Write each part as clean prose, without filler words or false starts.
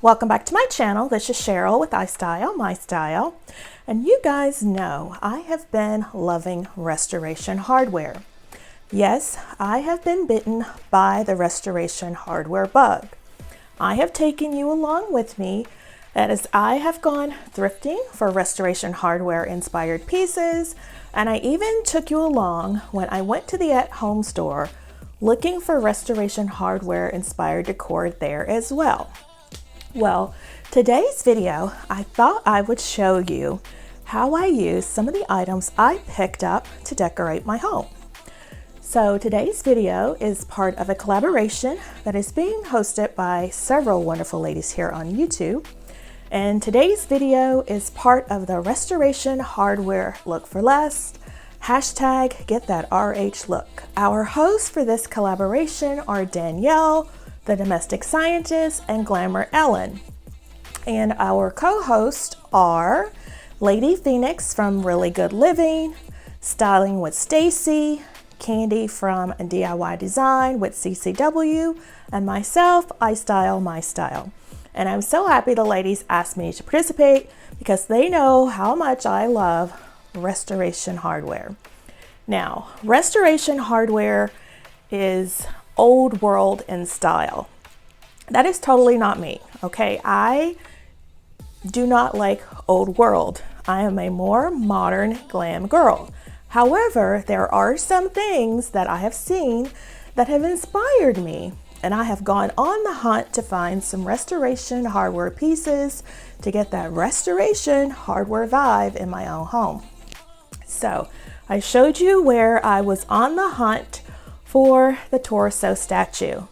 welcome back to my channel. This is Sheryl with iSTYLEMYSTYLE, and you guys know I have been loving restoration hardware. Yes, I have been bitten by the restoration hardware bug. I have taken you along with me as I have gone thrifting for restoration hardware inspired pieces, and I even took you along when I went to the at-home store looking for restoration hardware inspired decor there as well. Well, today's video, I thought I would show you how I use some of the items I picked up to decorate my home. So today's video is part of a collaboration that is being hosted by several wonderful ladies here on YouTube. And today's video is part of the Restoration Hardware Look for Less, hashtag Get That RH Look. Our hosts for this collaboration are Danielle, the domestic scientist, and Glamour Ellen. And our co-hosts are Lady Phoenix from Really Good Living, Styling with Stacy, Candy from DIY Design with CCW, and myself, iSTYLEMYSTYLE. And I'm so happy the ladies asked me to participate because they know how much I love restoration hardware. Now, restoration hardware is old world in style. That is totally not me, okay? I do not like old world. I am a more modern glam girl. However, there are some things that I have seen that have inspired me, and I have gone on the hunt to find some restoration hardware pieces to get that restoration hardware vibe in my own home. So I showed you where I was on the hunt for the torso statue,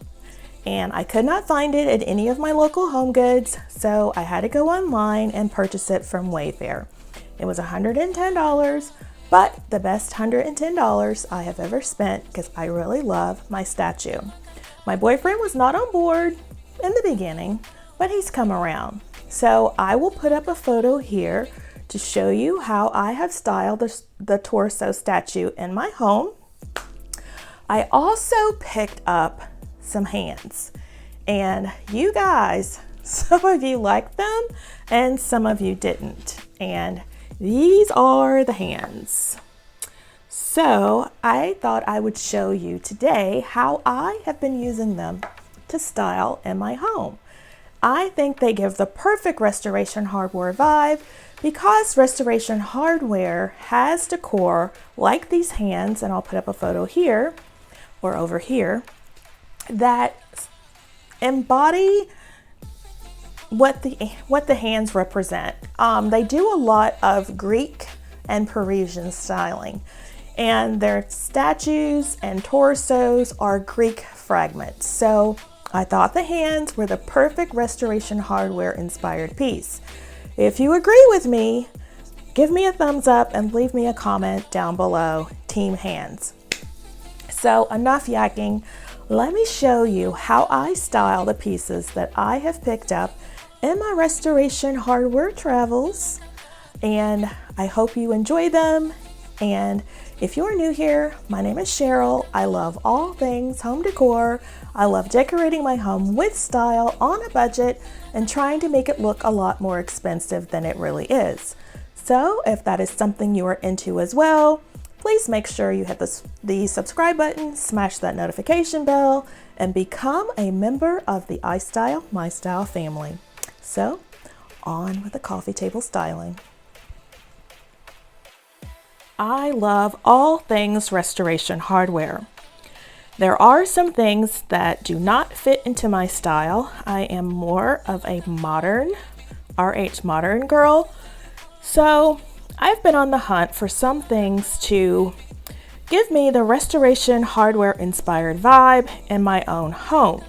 and I could not find it at any of my local home goods, so I had to go online and purchase it from Wayfair. It was $110, but the best $110 I have ever spent because I really love my statue. My boyfriend was not on board in the beginning, but he's come around. So I will put up a photo here to show you how I have styled the torso statue in my home. I also picked up some hands, and you guys, some of you liked them and some of you didn't. And these are the hands. So I thought I would show you today how I have been using them to style in my home. I think they give the perfect restoration hardware vibe because restoration hardware has decor like these hands, and I'll put up a photo here or over here, that embody what the hands represent. They do a lot of Greek and Parisian styling, and their statues and torsos are Greek fragments. So I thought the hands were the perfect restoration hardware inspired piece. If you agree with me, give me a thumbs up and leave me a comment down below, Team Hands. So enough yakking, let me show you how I style the pieces that I have picked up in my restoration hardware travels, and I hope you enjoy them. And if you're new here, my name is Sheryl. I love all things home decor. I love decorating my home with style on a budget and trying to make it look a lot more expensive than it really is. So if that is something you are into as well, please make sure you hit the subscribe button, smash that notification bell, and become a member of the iSTYLEMYSTYLE family. So, on with the coffee table styling. I love all things restoration hardware. There are some things that do not fit into my style. I am more of a modern, RH modern girl. So I've been on the hunt for some things to give me the restoration hardware inspired vibe in my own home.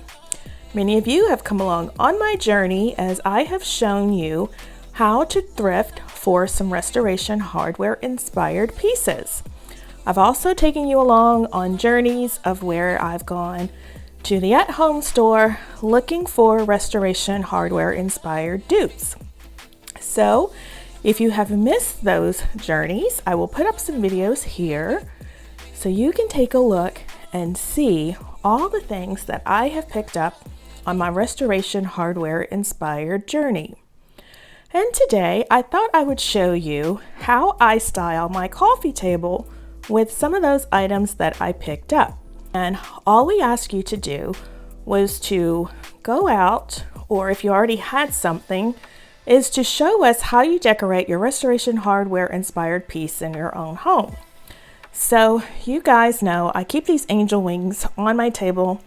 Many of you have come along on my journey as I have shown you how to thrift for some restoration hardware inspired pieces. I've also taken you along on journeys of where I've gone to the at-home store looking for restoration hardware inspired dupes. So if you have missed those journeys, I will put up some videos here so you can take a look and see all the things that I have picked up on my restoration hardware inspired journey. And today I thought I would show you how I style my coffee table with some of those items that I picked up. And all we ask you to do was to go out, or if you already had something, is to show us how you decorate your restoration hardware inspired piece in your own home. So you guys know I keep these angel wings on my table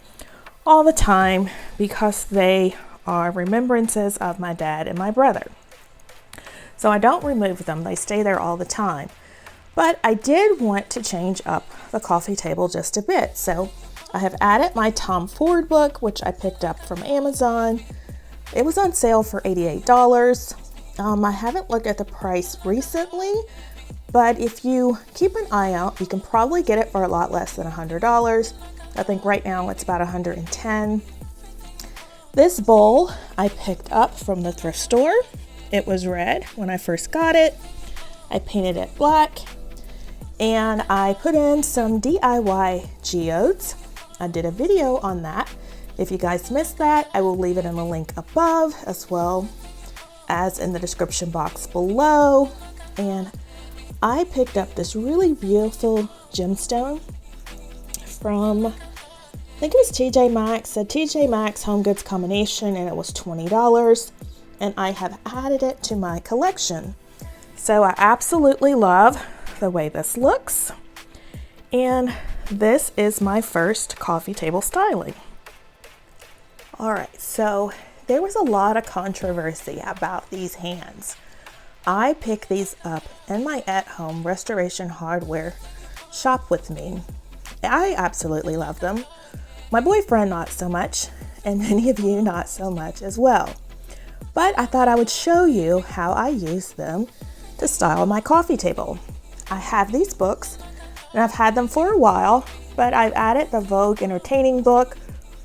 all the time because they are remembrances of my dad and my brother. So I don't remove them, they stay there all the time. But I did want to change up the coffee table just a bit. So I have added my Tom Ford book, which I picked up from Amazon. It was on sale for $88. I haven't looked at the price recently, but if you keep an eye out, you can probably get it for a lot less than $100. I think right now it's about $110. This bowl I picked up from the thrift store. It was red when I first got it. I painted it black and I put in some DIY geodes. I did a video on that. If you guys missed that, I will leave it in the link above as well as in the description box below. And I picked up this really beautiful gemstone from, I think it was TJ Maxx, a TJ Maxx Home Goods combination, and it was $20. And I have added it to my collection. So I absolutely love the way this looks. And this is my first coffee table styling. All right, so there was a lot of controversy about these hands. I picked these up in my at-home restoration hardware shop with me. I absolutely love them. My boyfriend not so much, and many of you not so much as well. But I thought I would show you how I use them to style my coffee table. I have these books, and I've had them for a while, but I've added the Vogue Entertaining book,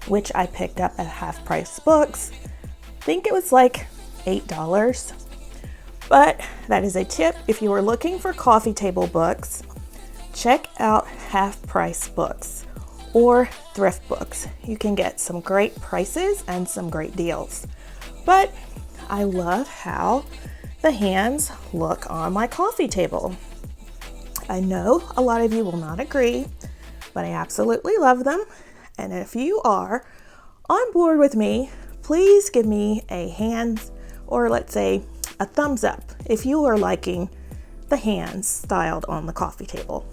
which I picked up at Half Price Books. I think it was like $8. But that is a tip. If you are looking for coffee table books, check out Half Price Books or thrift books. You can get some great prices and some great deals. But I love how the hands look on my coffee table. I know a lot of you will not agree, but I absolutely love them. And if you are on board with me, please give me a hands, or let's say a thumbs up if you are liking the hands styled on the coffee table.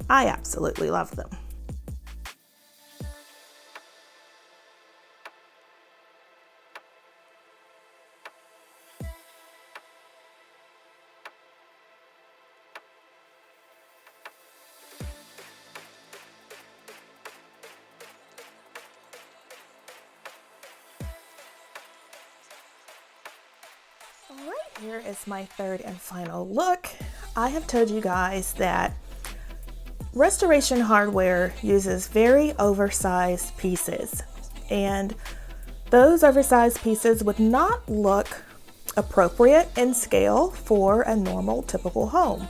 I absolutely love them. All right, here is my third and final look. I have told you guys that restoration hardware uses very oversized pieces, and those oversized pieces would not look appropriate in scale for a normal typical home.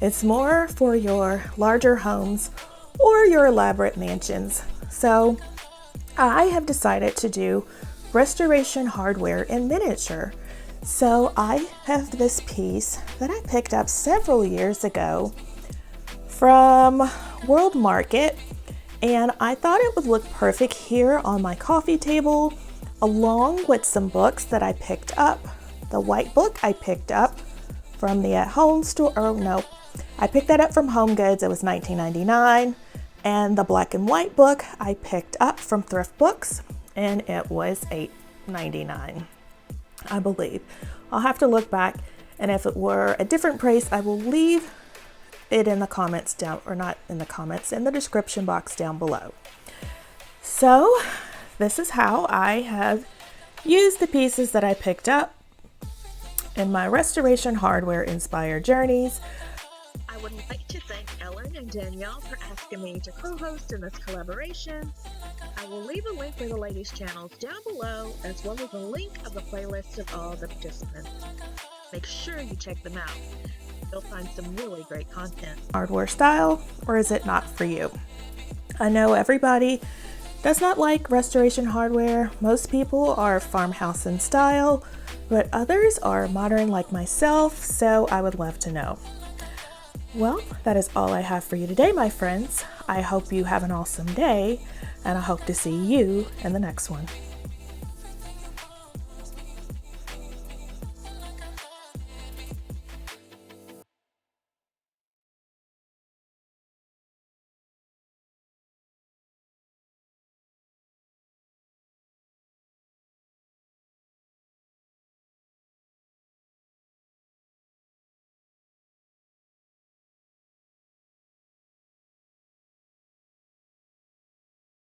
It's more for your larger homes or your elaborate mansions. So I have decided to do restoration hardware in miniature. So I have this piece that I picked up several years ago from World Market, and I thought it would look perfect here on my coffee table along with some books that I picked up. The white book I picked up from the at-home store, I picked that up from Home Goods. It was $19.99. And the black and white book I picked up from Thrift Books, and it was $8.99. I believe. I'll have to look back, and if it were a different price, I will leave it in the comments down, or not in the comments, in the description box down below. So this is how I have used the pieces that I picked up in my restoration hardware inspired journeys. I would like to thank Ellen and Danielle for asking me to co-host in this collaboration. I will leave a link for the ladies' channels down below, as well as a link of the playlist of all the participants. Make sure you check them out. You'll find some really great content. Hardware style, or is it not for you? I know everybody does not like restoration hardware. Most people are farmhouse in style, but others are modern like myself, so I would love to know. Well, that is all I have for you today, my friends. I hope you have an awesome day, and I hope to see you in the next one.